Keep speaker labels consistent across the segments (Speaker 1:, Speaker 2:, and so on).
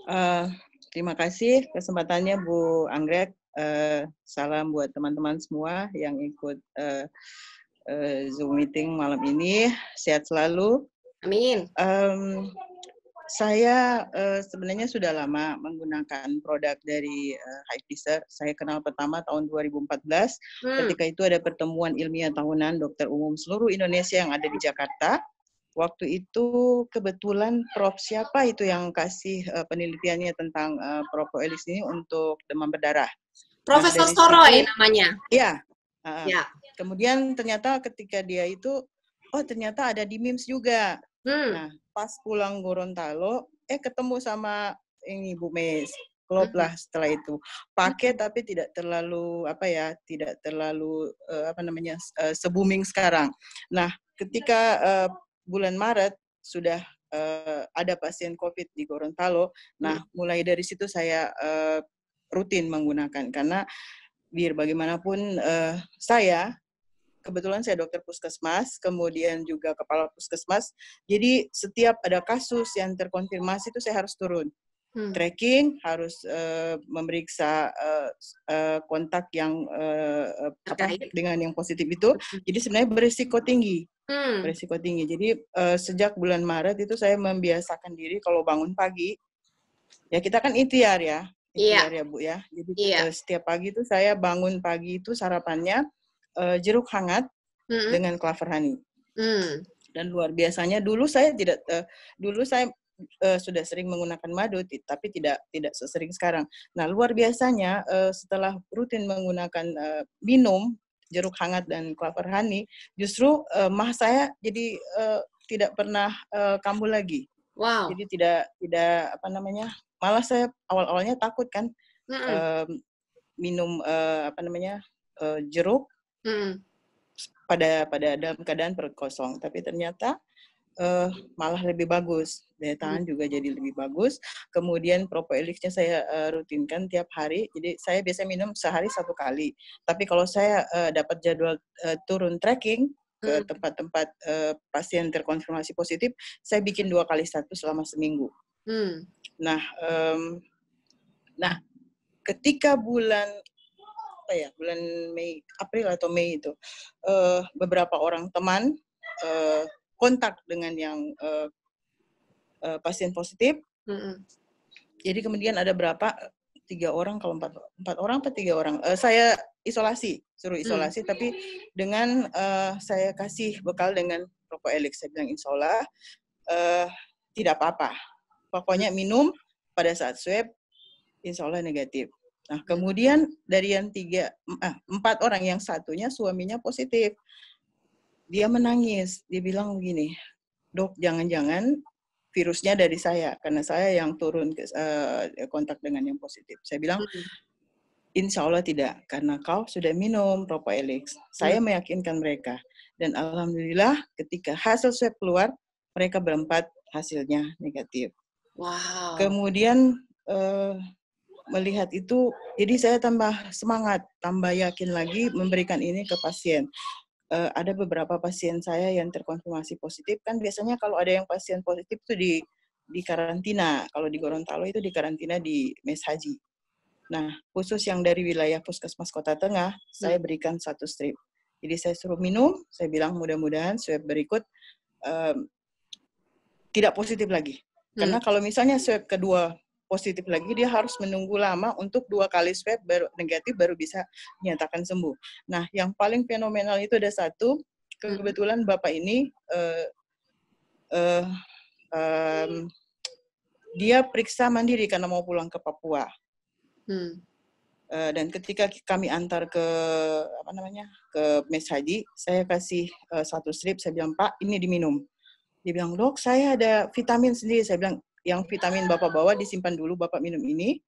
Speaker 1: Eh, Terima kasih kesempatannya Bu Anggrek. Salam buat teman-teman semua yang ikut Zoom meeting malam ini. Sehat selalu.
Speaker 2: Amin.
Speaker 1: Saya sebenarnya sudah lama menggunakan produk dari Highfisher. Saya kenal pertama tahun 2014. Ketika itu ada pertemuan ilmiah tahunan dokter umum seluruh Indonesia yang ada di Jakarta. Waktu itu kebetulan Prof siapa itu yang kasih penelitiannya tentang Propolis ini untuk demam berdarah.
Speaker 2: Profesor Soroy namanya.
Speaker 1: Iya.
Speaker 2: Ya.
Speaker 1: Kemudian ternyata ketika dia itu, ternyata ada di MIMS juga. Nah, pas pulang Gorontalo, ketemu sama ini Bu Mes. Klop lah setelah itu. Pakai tapi tidak terlalu tidak terlalu se-booming sekarang. Nah, ketika bulan Maret sudah ada pasien COVID di Gorontalo. Nah, mulai dari situ saya rutin menggunakan karena biar bagaimanapun saya kebetulan saya dokter puskesmas, kemudian juga kepala puskesmas. Jadi setiap ada kasus yang terkonfirmasi itu saya harus turun. Tracking, harus memeriksa kontak yang dengan yang positif itu. Jadi sebenarnya berisiko tinggi. Berisiko tinggi. Jadi sejak bulan Maret itu saya membiasakan diri kalau bangun pagi, ya kita kan ikhtiar ya. Ikhtiar ya Bu ya. Jadi setiap pagi itu saya bangun pagi itu sarapannya jeruk hangat dengan klaver honey. Dan luar biasanya dulu saya tidak sudah sering menggunakan madu tapi tidak sesering sekarang. Nah, luar biasanya setelah rutin menggunakan minum jeruk hangat dan klaver honey, justru mah saya jadi tidak pernah kambuh lagi.
Speaker 2: Wow.
Speaker 1: Jadi tidak malah saya awal-awalnya takut kan minum jeruk pada dalam keadaan perut kosong, tapi ternyata malah lebih bagus, daya tahan juga jadi lebih bagus. Kemudian Propoelixnya saya rutinkan tiap hari, jadi saya biasa minum sehari 1 kali. Tapi kalau saya dapat jadwal turun tracking ke tempat-tempat pasien terkonfirmasi positif, saya bikin 2 kali 1 selama seminggu. Nah, ketika bulan April atau Mei itu beberapa orang teman kontak dengan yang pasien positif. Jadi kemudian ada berapa 3 orang, kalau 4 orang atau 3 orang. Saya suruh isolasi, tapi dengan saya kasih bekal dengan Propoelix. Saya bilang insya Allah tidak apa-apa. Pokoknya minum, pada saat swab insya Allah negatif. Nah, kemudian dari yang 4 orang, yang satunya suaminya positif. Dia menangis, dia bilang begini, "Dok, jangan-jangan virusnya dari saya, karena saya yang turun ke kontak dengan yang positif." Saya bilang, insya Allah tidak, karena kau sudah minum Propoelix. Saya meyakinkan mereka. Dan alhamdulillah ketika hasil swab keluar, mereka berempat hasilnya negatif.
Speaker 2: Wow.
Speaker 1: Kemudian melihat itu, jadi saya tambah semangat, tambah yakin lagi memberikan ini ke pasien. Ada beberapa pasien saya yang terkonfirmasi positif, kan biasanya kalau ada yang pasien positif itu di karantina. Kalau di Gorontalo itu di karantina di Mes Haji. Nah, khusus yang dari wilayah Puskesmas Kota Tengah, saya berikan 1 strip. Jadi saya suruh minum, saya bilang mudah-mudahan swab berikut tidak positif lagi. Karena kalau misalnya swab kedua positif lagi, dia harus menunggu lama untuk 2 kali swab baru negatif, baru bisa dinyatakan sembuh. Nah, yang paling fenomenal itu ada 1, kebetulan Bapak ini dia periksa mandiri karena mau pulang ke Papua. Dan ketika kami antar ke Mes Haji, saya kasih 1 strip, saya bilang, "Pak, ini diminum." Dia bilang, "Dok, saya ada vitamin sendiri." Saya bilang, "Yang vitamin Bapak bawa disimpan dulu, Bapak minum ini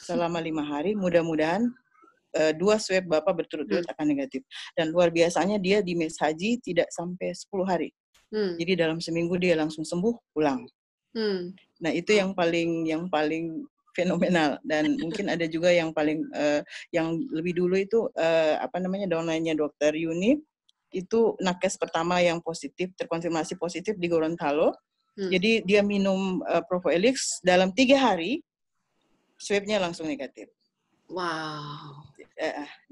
Speaker 1: selama 5 hari, mudah-mudahan 2 swab Bapak berturut-turut akan negatif." Dan luar biasanya dia di Mes Haji tidak sampai 10 hari. Jadi dalam seminggu dia langsung sembuh, pulang. Nah, itu yang paling fenomenal. Dan mungkin ada juga yang paling yang lebih dulu itu downline-nya Dokter Yuni, itu nakes pertama yang positif, terkonfirmasi positif di Gorontalo. Jadi dia minum Propoelix dalam 3 hari, swabnya langsung negatif.
Speaker 2: Wow.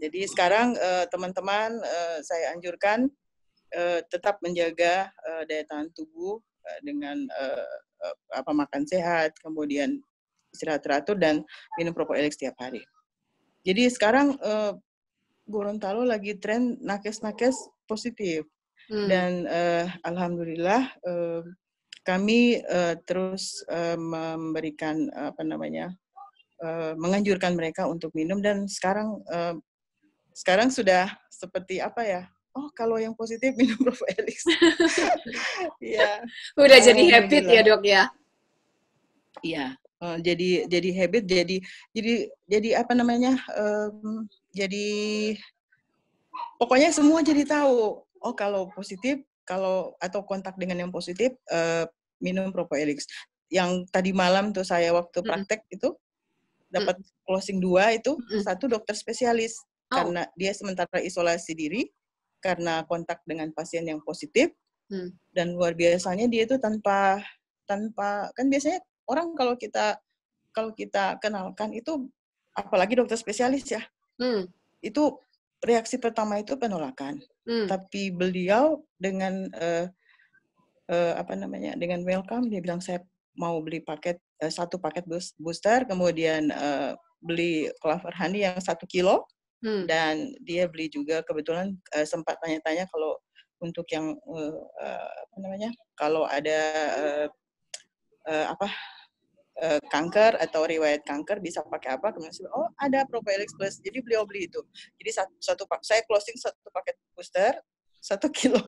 Speaker 1: Jadi sekarang teman-teman saya anjurkan tetap menjaga daya tahan tubuh dengan makan sehat, kemudian istirahat teratur dan minum Propoelix setiap hari. Jadi sekarang Gorontalo lagi tren nakes-nakes positif dan alhamdulillah kami terus memberikan menganjurkan mereka untuk minum dan sekarang sudah seperti apa ya? Oh, kalau yang positif minum Propoelix. Iya.
Speaker 2: Udah jadi habit ya, Dok ya?
Speaker 1: Iya. Jadi habit, jadi apa namanya? Jadi pokoknya semua jadi tahu. Oh, kalau positif, atau kontak dengan yang positif, minum Propoelix. Yang tadi malam tuh saya waktu praktek itu dapat closing 2 itu, satu dokter spesialis. Karena dia sementara isolasi diri karena kontak dengan pasien yang positif dan luar biasanya dia itu tanpa kan biasanya orang kalau kita kenalkan itu apalagi dokter spesialis ya itu reaksi pertama itu penolakan tapi beliau dengan dengan welcome dia bilang saya mau beli satu paket booster kemudian beli Clover Honey yang 1 kilo. Dan dia beli juga kebetulan sempat tanya-tanya kalau untuk yang kalau ada kanker atau riwayat kanker bisa pakai apa? Kemudian ada Propoelix Plus. Jadi beliau beli itu. Jadi saya closing 1 paket booster 1 kilo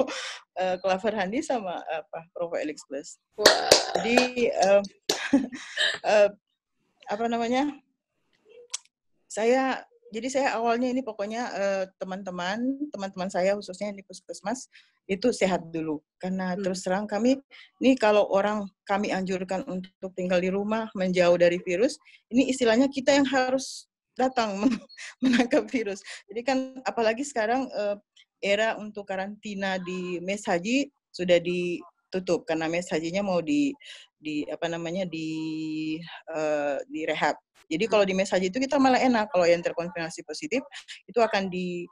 Speaker 1: Clover Honey sama Propoelix Plus.
Speaker 2: Wow.
Speaker 1: Jadi saya awalnya ini pokoknya teman-teman saya khususnya di puskesmas itu sehat dulu karena terus terang kami ini kalau orang kami anjurkan untuk tinggal di rumah menjauh dari virus ini istilahnya kita yang harus datang menangkap virus. Jadi kan apalagi sekarang era untuk karantina di Mes Haji sudah ditutup karena Mes Hajinya mau di rehab. Jadi kalau di Mes Haji itu kita malah enak kalau yang terkonfirmasi positif itu akan di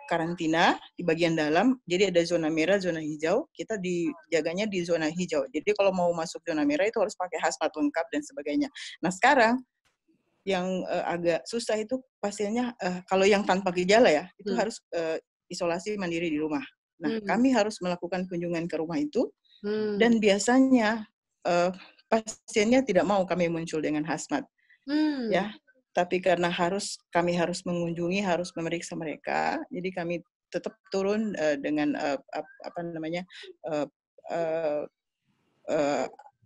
Speaker 1: karantina di bagian dalam. Jadi ada zona merah, zona hijau. Kita dijaganya di zona hijau. Jadi kalau mau masuk zona merah itu harus pakai hazmat lengkap dan sebagainya. Nah sekarang yang agak susah itu pasiennya kalau yang tanpa gejala ya itu harus isolasi mandiri di rumah. Nah kami harus melakukan kunjungan ke rumah itu dan biasanya pasiennya tidak mau kami muncul dengan hazmat. Ya, tapi karena kami harus mengunjungi, harus memeriksa mereka, jadi kami tetap turun dengan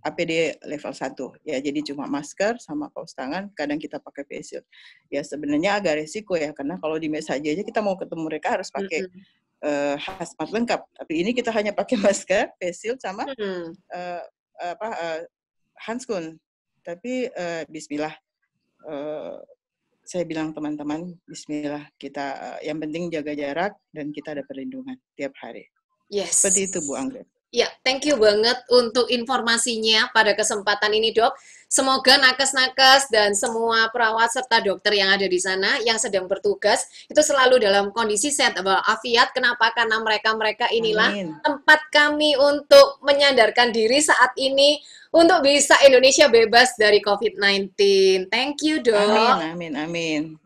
Speaker 1: APD level 1. Ya, jadi cuma masker sama kaos tangan, kadang kita pakai face shield. Ya, sebenarnya agak resiko ya, karena kalau di Mes Haji aja kita mau ketemu mereka harus pakai hazmat lengkap. Tapi ini kita hanya pakai masker, face shield sama handskun. Tapi bismillah. Saya bilang teman-teman, bismillah kita yang penting jaga jarak dan kita ada perlindungan tiap hari.
Speaker 2: Yes.
Speaker 1: Seperti itu Bu Anggrek.
Speaker 2: Ya, thank you banget untuk informasinya pada kesempatan ini, Dok. Semoga nakes-nakes dan semua perawat serta dokter yang ada di sana yang sedang bertugas itu selalu dalam kondisi sehat walafiat. Kenapa? Karena mereka inilah tempat kami untuk menyadarkan diri saat ini untuk bisa Indonesia bebas dari COVID-19. Thank you, Dok.
Speaker 1: Amin, amin, amin.